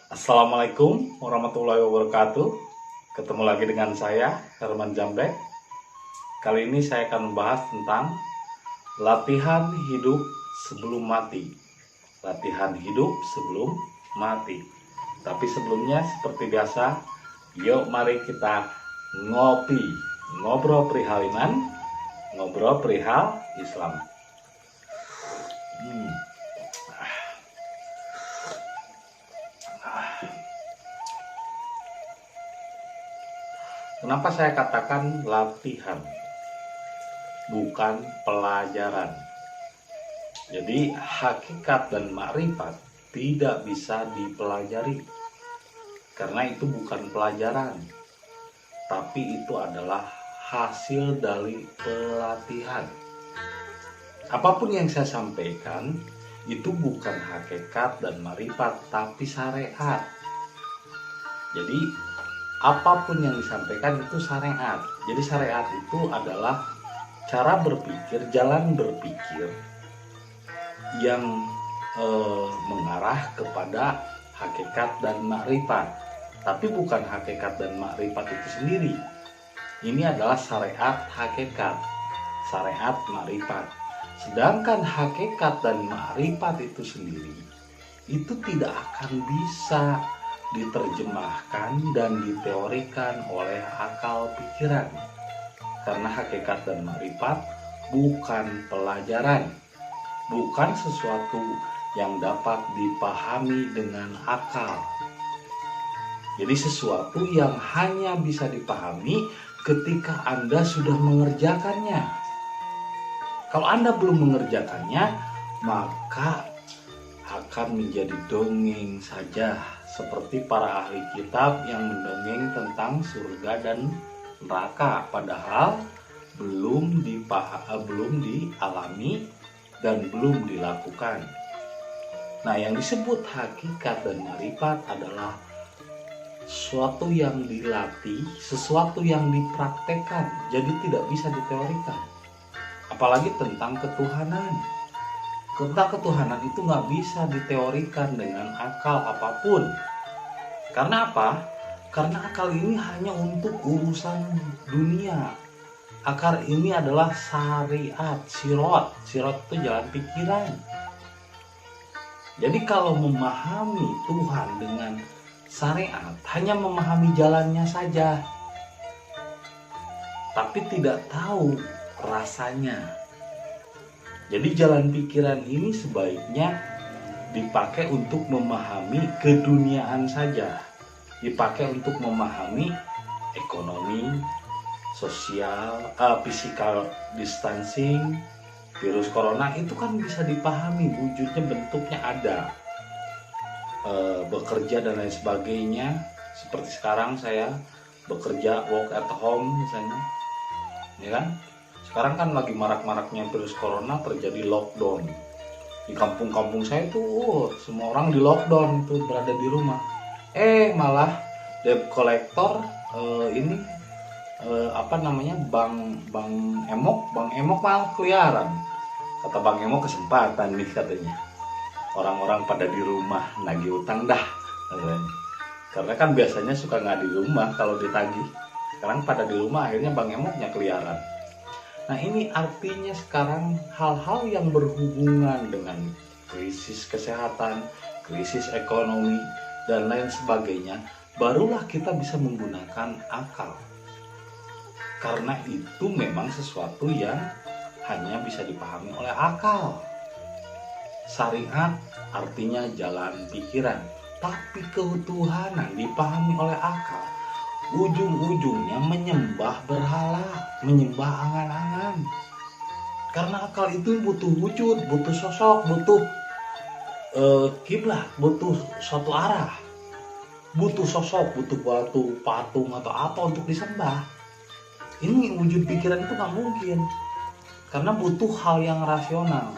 Assalamualaikum warahmatullahi wabarakatuh. Ketemu lagi dengan saya, Herman Jambek. Kali ini saya akan membahas tentang latihan hidup sebelum mati. Latihan hidup sebelum mati. Tapi sebelumnya seperti biasa, yuk mari kita ngopi, ngobrol perihal iman, ngobrol perihal Islam. Kenapa saya katakan latihan, bukan pelajaran? Jadi hakikat dan makrifat tidak bisa dipelajari, karena itu bukan pelajaran, tapi itu adalah hasil dari pelatihan. Apapun yang saya sampaikan, itu bukan hakikat dan makrifat, tapi syariat. Jadi apapun yang disampaikan itu syariat. Jadi syariat itu adalah cara berpikir, jalan berpikir yang mengarah kepada hakikat dan makrifat. Tapi bukan hakikat dan makrifat itu sendiri. Ini adalah syariat hakikat, syariat makrifat. Sedangkan hakikat dan makrifat itu sendiri itu tidak akan bisa diterjemahkan dan diteorikan oleh akal pikiran, karena hakikat dan makrifat bukan pelajaran, bukan sesuatu yang dapat dipahami dengan akal. Jadi sesuatu yang hanya bisa dipahami ketika Anda sudah mengerjakannya. Kalau Anda belum mengerjakannya, maka akan menjadi dongeng saja, seperti para ahli kitab yang mendongeng tentang surga dan neraka, padahal belum dialami dan belum dilakukan. Nah, yang disebut hakikat dan makrifat adalah sesuatu yang dilatih, sesuatu yang dipraktekkan, jadi tidak bisa diteorikan. Apalagi tentang ketuhanan. Tentang ketuhanan itu nggak bisa diteorikan dengan akal apapun. Karena apa? Karena akal ini hanya untuk urusan dunia. Akal ini adalah syariat, sirot. Sirot itu jalan pikiran. Jadi kalau memahami Tuhan dengan syariat, hanya memahami jalannya saja, tapi tidak tahu rasanya. Jadi jalan pikiran ini sebaiknya dipakai untuk memahami keduniaan saja. Dipakai untuk memahami ekonomi, sosial, physical distancing, virus corona itu kan bisa dipahami, wujudnya, bentuknya ada. Bekerja dan lain sebagainya. Seperti sekarang saya bekerja work at home misalnya. Ya kan? Sekarang kan lagi marak-maraknya virus corona, terjadi lockdown. Di kampung-kampung saya tuh semua orang di lockdown, itu berada di rumah. Malah debt collector Bang Emok malah keliaran. Kata Bang Emok, kesempatan nih katanya. Orang-orang pada di rumah nagih utang dah katanya. Karena kan biasanya suka nggak di rumah kalau ditagih. Sekarang pada di rumah, akhirnya Bang Emoknya keliaran. Nah, ini artinya sekarang hal-hal yang berhubungan dengan krisis kesehatan, krisis ekonomi, dan lain sebagainya, barulah kita bisa menggunakan akal. Karena itu memang sesuatu yang hanya bisa dipahami oleh akal. Syariat artinya jalan pikiran, tapi ketuhanan dipahami oleh akal. Ujung-ujungnya menyembah berhala, menyembah angan-angan. Karena akal itu butuh wujud, butuh sosok, butuh kiblat, butuh suatu arah, butuh sosok, butuh batu, patung atau apa untuk disembah. Ini wujud pikiran itu nggak mungkin, karena butuh hal yang rasional.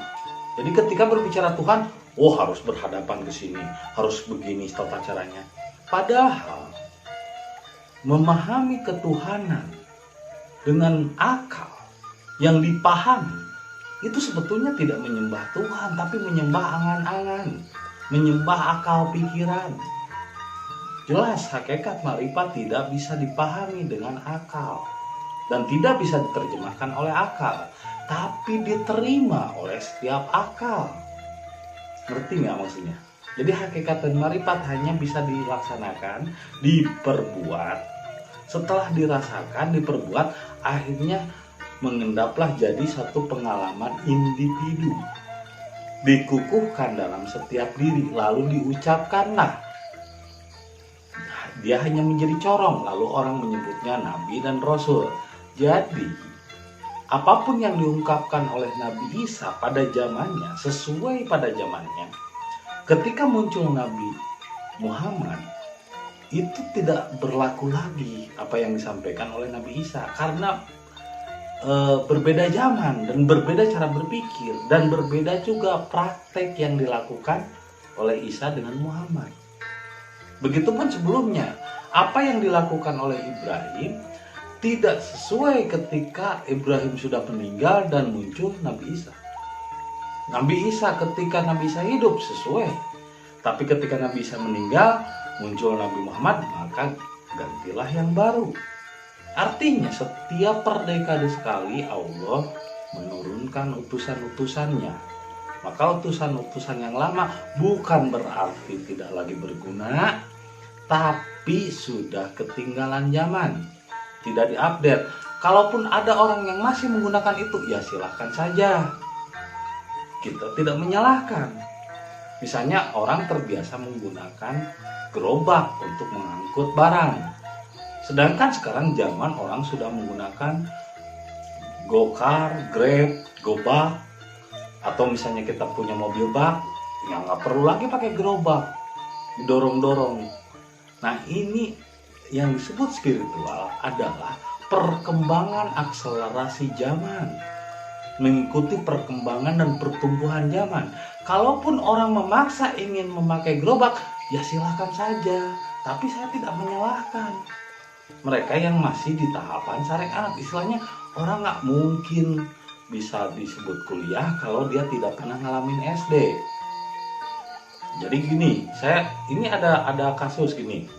Jadi ketika berbicara Tuhan, harus berhadapan ke sini, harus begini tata caranya. Padahal memahami ketuhanan dengan akal yang dipahami itu sebetulnya tidak menyembah Tuhan, tapi menyembah angan-angan, menyembah akal pikiran. Jelas hakikat makrifat tidak bisa dipahami dengan akal dan tidak bisa diterjemahkan oleh akal, tapi diterima oleh setiap akal. Ngerti nggak maksudnya? Jadi hakikat dan makrifat hanya bisa dilaksanakan, diperbuat. Setelah dirasakan, diperbuat, akhirnya mengendaplah jadi satu pengalaman individu. Dikukuhkan dalam setiap diri, lalu diucapkanlah. Dia hanya menjadi corong, lalu orang menyebutnya Nabi dan Rasul. Jadi, apapun yang diungkapkan oleh Nabi Isa pada zamannya, sesuai pada zamannya, ketika muncul Nabi Muhammad, itu tidak berlaku lagi apa yang disampaikan oleh Nabi Isa. Karena berbeda zaman dan berbeda cara berpikir dan berbeda juga praktek yang dilakukan oleh Isa dengan Muhammad. Begitupun sebelumnya, apa yang dilakukan oleh Ibrahim tidak sesuai ketika Ibrahim sudah meninggal dan muncul Nabi Isa. Nabi Isa ketika Nabi Isa hidup sesuai, tapi ketika Nabi Isa meninggal muncul Nabi Muhammad, maka gantilah yang baru. Artinya setiap per dekade sekali Allah menurunkan utusan-utusannya. Maka utusan-utusan yang lama bukan berarti tidak lagi berguna, tapi sudah ketinggalan zaman, tidak diupdate. Kalaupun ada orang yang masih menggunakan itu, ya silahkan saja. Kita tidak menyalahkan. Misalnya orang terbiasa menggunakan gerobak untuk mengangkut barang. Sedangkan sekarang zaman orang sudah menggunakan Gokar, Grab, Gobak, atau misalnya kita punya mobil bak, ya nggak perlu lagi pakai gerobak, didorong-dorong. Nah ini yang disebut spiritual adalah perkembangan akselerasi zaman, mengikuti perkembangan dan pertumbuhan zaman. Kalaupun orang memaksa ingin memakai gerobak, ya silahkan saja, tapi saya tidak menyalahkan mereka yang masih di tahapan syariat. Istilahnya orang nggak mungkin bisa disebut kuliah kalau dia tidak pernah ngalamin SD. Jadi gini, ini ada kasus gini.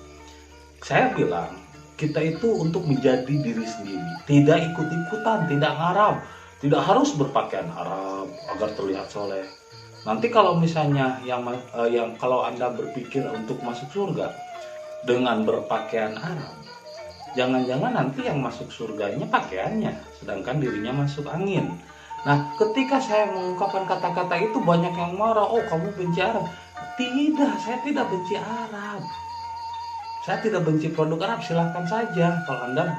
Saya bilang kita itu untuk menjadi diri sendiri, tidak ikut-ikutan, tidak Arab, tidak harus berpakaian Arab agar terlihat soleh. Nanti kalau misalnya yang kalau Anda berpikir untuk masuk surga dengan berpakaian Arab, jangan-jangan nanti yang masuk surganya pakaiannya, sedangkan dirinya masuk angin. Nah, ketika saya mengungkapkan kata-kata itu banyak yang marah, oh kamu benci Arab. Tidak, saya tidak benci Arab. Saya tidak benci produk Arab, silahkan saja. Kalau Anda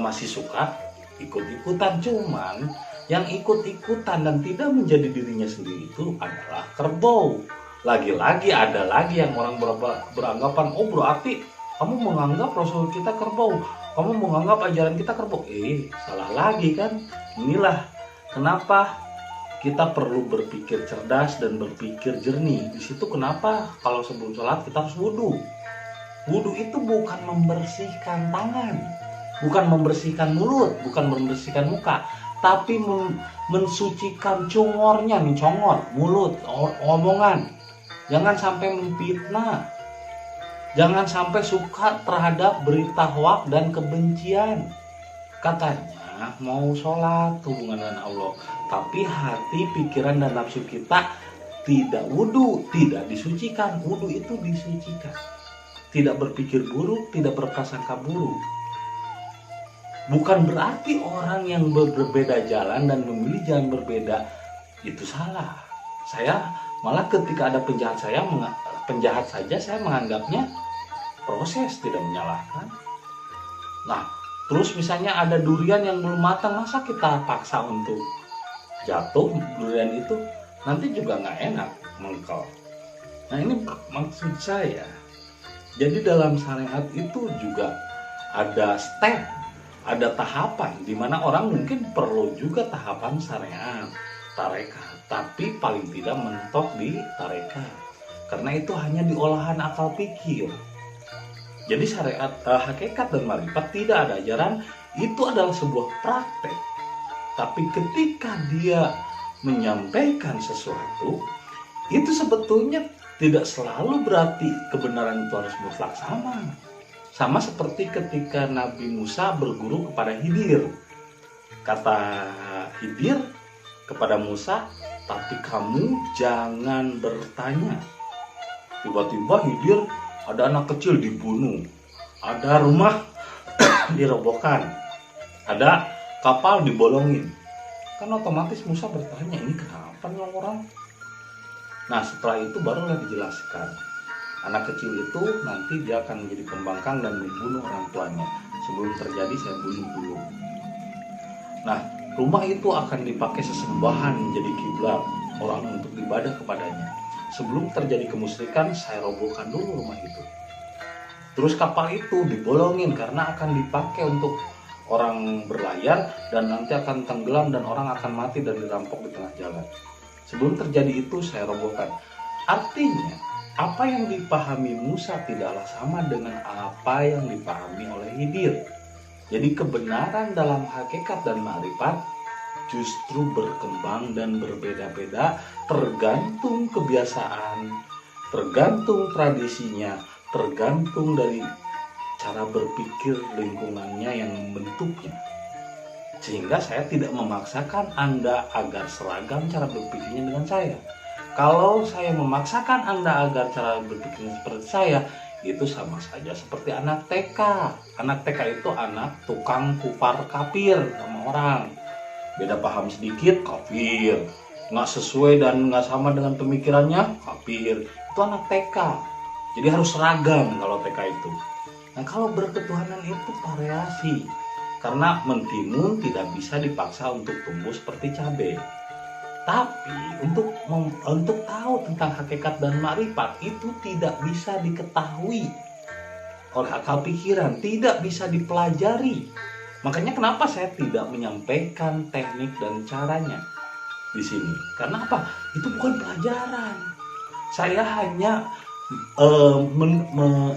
masih suka ikut-ikutan, cuman yang ikut-ikutan dan tidak menjadi dirinya sendiri itu adalah kerbau. Lagi-lagi ada lagi yang orang beranggapan, oh berarti kamu menganggap Rasul kita kerbau, kamu menganggap ajaran kita kerbau. Salah lagi kan. Inilah kenapa kita perlu berpikir cerdas dan berpikir jernih. Di situ kenapa kalau sebelum sholat kita harus wudhu. Wudhu itu bukan membersihkan tangan, bukan membersihkan mulut, bukan membersihkan muka, tapi mensucikan congornya, mencongor mulut, omongan. Jangan sampai memfitnah. Jangan sampai suka terhadap berita hoak dan kebencian. Katanya mau sholat hubungan dengan Allah, tapi hati, pikiran, dan nafsu kita tidak wudhu, tidak disucikan. Wudhu itu disucikan. Tidak berpikir buruk, tidak berprasangka buruk. Bukan berarti orang yang berbeda jalan dan memilih jalan berbeda itu salah. Saya malah ketika ada penjahat saja saya menganggapnya proses, tidak menyalahkan. Nah, terus misalnya ada durian yang belum matang, masa kita paksa untuk jatuh durian itu, nanti juga nggak enak, mengkel. Nah ini maksud saya. Jadi dalam syariat itu juga ada step, ada tahapan, di mana orang mungkin perlu juga tahapan syariat, tarekat, tapi paling tidak mentok di tarekat, karena itu hanya di olahan akal pikir. Jadi syariat, hakikat dan makrifat tidak ada ajaran, itu adalah sebuah praktek. Tapi ketika dia menyampaikan sesuatu, itu sebetulnya tidak selalu berarti kebenaran itu harus mutlak sama. Sama seperti ketika Nabi Musa berguru kepada Khidir. Kata Khidir kepada Musa, tapi kamu jangan bertanya. Tiba-tiba Khidir, ada anak kecil dibunuh, ada rumah dirobohkan, ada kapal dibolongin. Kan otomatis Musa bertanya, ini kenapa nih orang? Nah setelah itu barulah dijelaskan, anak kecil itu nanti dia akan menjadi pembangkang dan membunuh orang tuanya. Sebelum terjadi saya bunuh dulu. Nah rumah itu akan dipakai sesembahan menjadi kiblat orang untuk ibadah kepadanya. Sebelum terjadi kemusyrikan saya robohkan dulu rumah itu. Terus kapal itu dibolongin karena akan dipakai untuk orang berlayar dan nanti akan tenggelam dan orang akan mati dan dirampok di tengah jalan. Sebelum terjadi itu saya robohkan. Artinya apa yang dipahami Musa tidaklah sama dengan apa yang dipahami oleh Khidir. Jadi kebenaran dalam hakikat dan ma'rifat justru berkembang dan berbeda-beda tergantung kebiasaan, tergantung tradisinya, tergantung dari cara berpikir lingkungannya yang membentuknya. Sehingga saya tidak memaksakan Anda agar seragam cara berpikirnya dengan saya. Kalau saya memaksakan Anda agar cara berpikirnya seperti saya, itu sama saja seperti anak TK. Anak TK itu anak tukang kupar kapir sama orang. Beda paham sedikit, kafir. Nggak sesuai dan nggak sama dengan pemikirannya, kafir. Itu anak TK. Jadi harus seragam kalau TK itu. Nah kalau berketuhanan itu variasi. Karena mentimun tidak bisa dipaksa untuk tumbuh seperti cabai. Tapi untuk tahu tentang hakikat dan makrifat itu tidak bisa diketahui oleh akal pikiran, tidak bisa dipelajari. Makanya kenapa saya tidak menyampaikan teknik dan caranya di sini? Karena apa? Itu bukan pelajaran. Saya hanya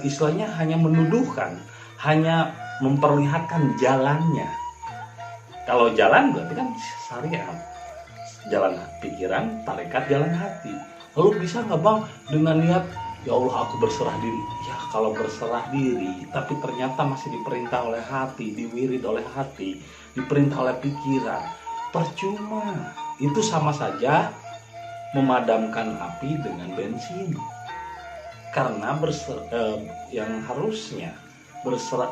istilahnya hanya menuduhkan, hanya memperlihatkan jalannya. Kalau jalan berarti kan syariat, jalan pikiran, tarekat, jalan hati. Lalu bisa nggak bang dengan niat ya Allah aku berserah diri? Ya kalau berserah diri tapi ternyata masih diperintah oleh hati, diwirid oleh hati, diperintah oleh pikiran, percuma. Itu sama saja memadamkan api dengan bensin. Karena yang harusnya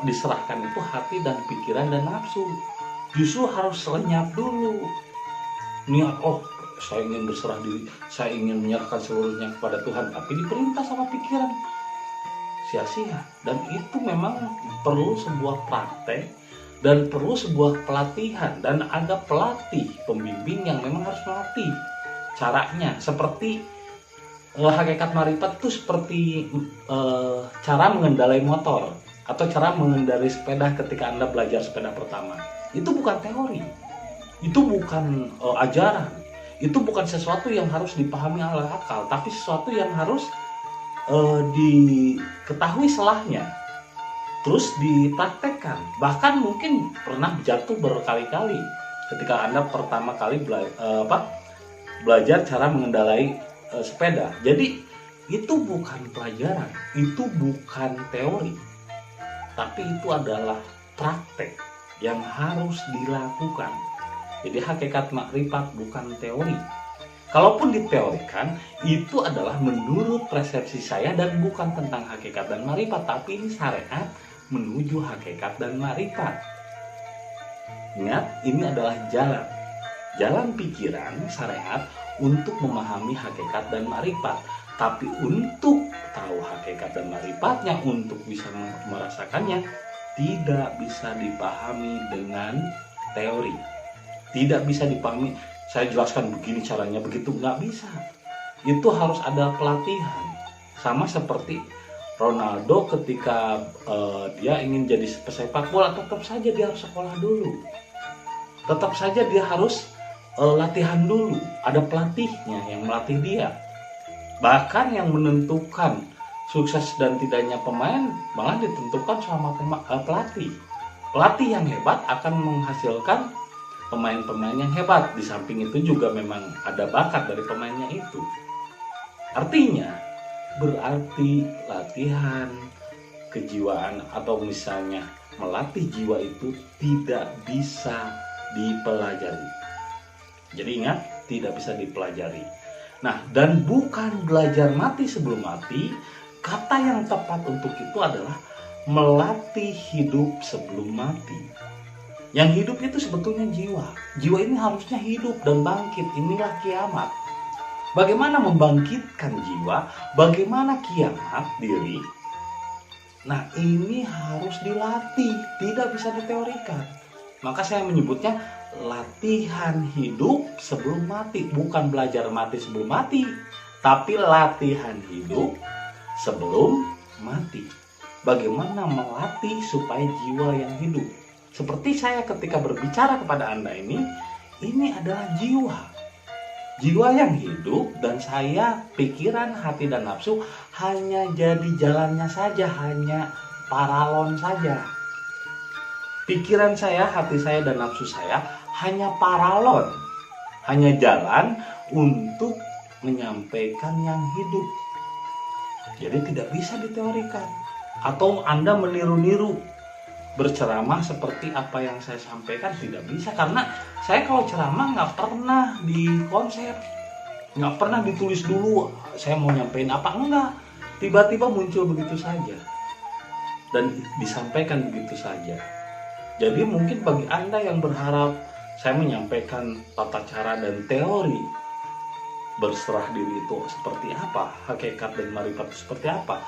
diserahkan itu hati dan pikiran dan nafsu. Justru harus lenyap dulu. Niat, oh saya ingin berserah diri, saya ingin menyerahkan seluruhnya kepada Tuhan, tapi diperintah sama pikiran, sia-sia. Dan itu memang perlu sebuah praktek dan perlu sebuah pelatihan, dan ada pelatih pembimbing yang memang harus melatih caranya. Seperti hakikat marifat itu seperti cara mengendarai motor atau cara mengendarai sepeda ketika Anda belajar sepeda pertama. Itu bukan teori, itu bukan ajaran, itu bukan sesuatu yang harus dipahami oleh akal, tapi sesuatu yang harus diketahui selahnya, terus dipraktekkan. Bahkan mungkin pernah jatuh berkali-kali ketika Anda pertama kali belajar cara mengendarai sepeda. Jadi itu bukan pelajaran, itu bukan teori, tapi itu adalah praktek yang harus dilakukan. Jadi hakikat makrifat bukan teori. Kalaupun diteorikan, itu adalah menurut persepsi saya dan bukan tentang hakikat dan makrifat, tapi ini syariat menuju hakikat dan makrifat. Ingat, ini adalah jalan pikiran syariat untuk memahami hakikat dan makrifat. Tapi untuk tahu hakikat dan makrifat untuk bisa merasakannya, tidak bisa dipahami dengan teori. Tidak bisa dipahami, saya jelaskan begini caranya, begitu, nggak bisa. Itu harus ada pelatihan. Sama seperti Ronaldo ketika dia ingin jadi pesepak bola, tetap saja dia harus sekolah dulu. Tetap saja dia harus latihan dulu. Ada pelatihnya yang melatih dia. Bahkan yang menentukan sukses dan tidaknya pemain malah ditentukan sama pelatih. Pelatih yang hebat akan menghasilkan pemain-pemain yang hebat. Di samping itu juga memang ada bakat dari pemainnya itu. Artinya berarti latihan kejiwaan atau misalnya melatih jiwa itu tidak bisa dipelajari. Jadi ingat, tidak bisa dipelajari. Nah, dan bukan belajar mati sebelum mati, kata yang tepat untuk itu adalah melatih hidup sebelum mati. Yang hidup itu sebetulnya jiwa. Jiwa ini harusnya hidup dan bangkit. Inilah kiamat. Bagaimana membangkitkan jiwa? Bagaimana kiamat diri? Nah, ini harus dilatih, tidak bisa diteorikan. Maka saya menyebutnya latihan hidup sebelum mati. Bukan belajar mati sebelum mati, tapi latihan hidup sebelum mati. Bagaimana melatih supaya jiwa yang hidup. Seperti saya ketika berbicara kepada Anda ini adalah jiwa. Jiwa yang hidup, dan saya, pikiran, hati, dan nafsu hanya jadi jalannya saja, hanya paralon saja. Pikiran saya, hati saya, dan nafsu saya hanya paralon, hanya jalan untuk menyampaikan yang hidup. Jadi tidak bisa diteorikan. Atau Anda meniru-niru berceramah seperti apa yang saya sampaikan, tidak bisa. Karena saya kalau ceramah nggak pernah di konsep, nggak pernah ditulis dulu saya mau nyampein apa, enggak. Tiba-tiba muncul begitu saja dan disampaikan begitu saja. Jadi mungkin bagi Anda yang berharap saya menyampaikan tata cara dan teori berserah diri itu seperti apa, hakikat dan marifat itu seperti apa,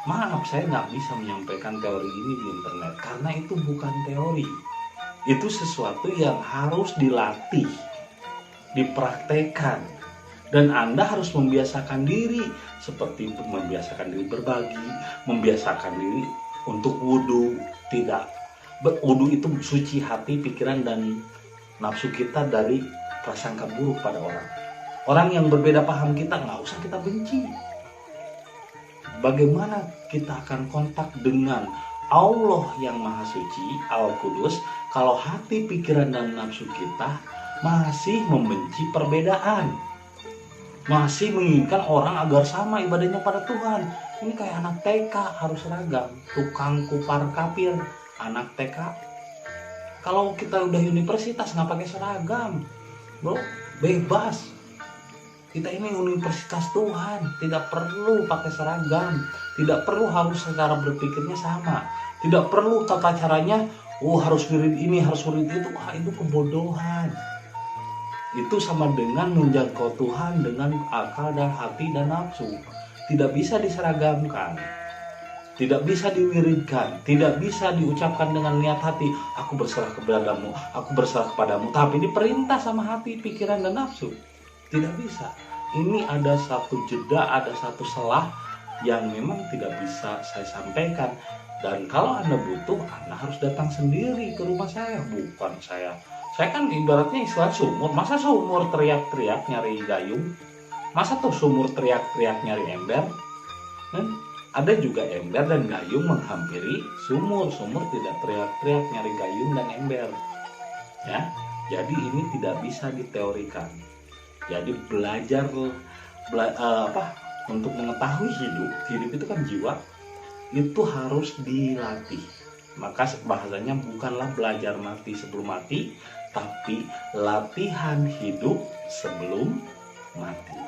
maaf, saya nggak bisa menyampaikan teori ini di internet, karena itu bukan teori. Itu sesuatu yang harus dilatih, dipraktekkan. Dan Anda harus membiasakan diri, seperti membiasakan diri berbagi, membiasakan diri untuk wudhu. Wudhu itu suci hati, pikiran, dan nafsu kita dari prasangka buruk pada orang. Orang yang berbeda paham kita, nggak usah kita benci. Bagaimana kita akan kontak dengan Allah yang Maha Suci, Al-Qudus, kalau hati, pikiran, dan nafsu kita masih membenci perbedaan, masih menginginkan orang agar sama ibadahnya pada Tuhan. Ini kayak anak TK harus seragam, tukang kupar kapir, anak TK. Kalau kita udah universitas nggak pakai seragam, bro, bebas. Kita ini universitas Tuhan, tidak perlu pakai seragam, tidak perlu harus secara berpikirnya sama, tidak perlu tata caranya, harus wirid ini, harus wirid itu. Itu kebodohan. Itu sama dengan menjangkau Tuhan dengan akal dan hati dan nafsu. Tidak bisa diseragamkan, tidak bisa diwiridkan, tidak bisa diucapkan dengan niat hati, aku berserah kepadamu, aku berserah kepadamu, tapi diperintah sama hati, pikiran, dan nafsu. Tidak bisa. Ini ada satu jeda, ada satu selah yang memang tidak bisa saya sampaikan. Dan kalau Anda butuh, Anda harus datang sendiri ke rumah saya, bukan saya. Saya kan ibaratnya istilah sumur. Masa sumur teriak-teriak nyari gayung? Masa tuh sumur teriak-teriak nyari ember? Ada juga ember dan gayung menghampiri sumur. Sumur tidak teriak-teriak nyari gayung dan ember. Ya, jadi ini tidak bisa diteorikan. Jadi belajar untuk mengetahui hidup itu kan jiwa, itu harus dilatih. Maka bahasanya bukanlah belajar mati sebelum mati, tapi latihan hidup sebelum mati.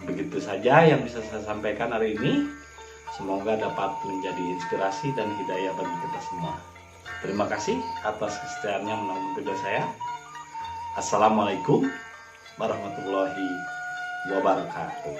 Begitu saja yang bisa saya sampaikan hari ini. Semoga dapat menjadi inspirasi dan hidayah bagi kita semua. Terima kasih atas kesetiaannya menonton video saya. Assalamualaikum warahmatullahi wabarakatuh.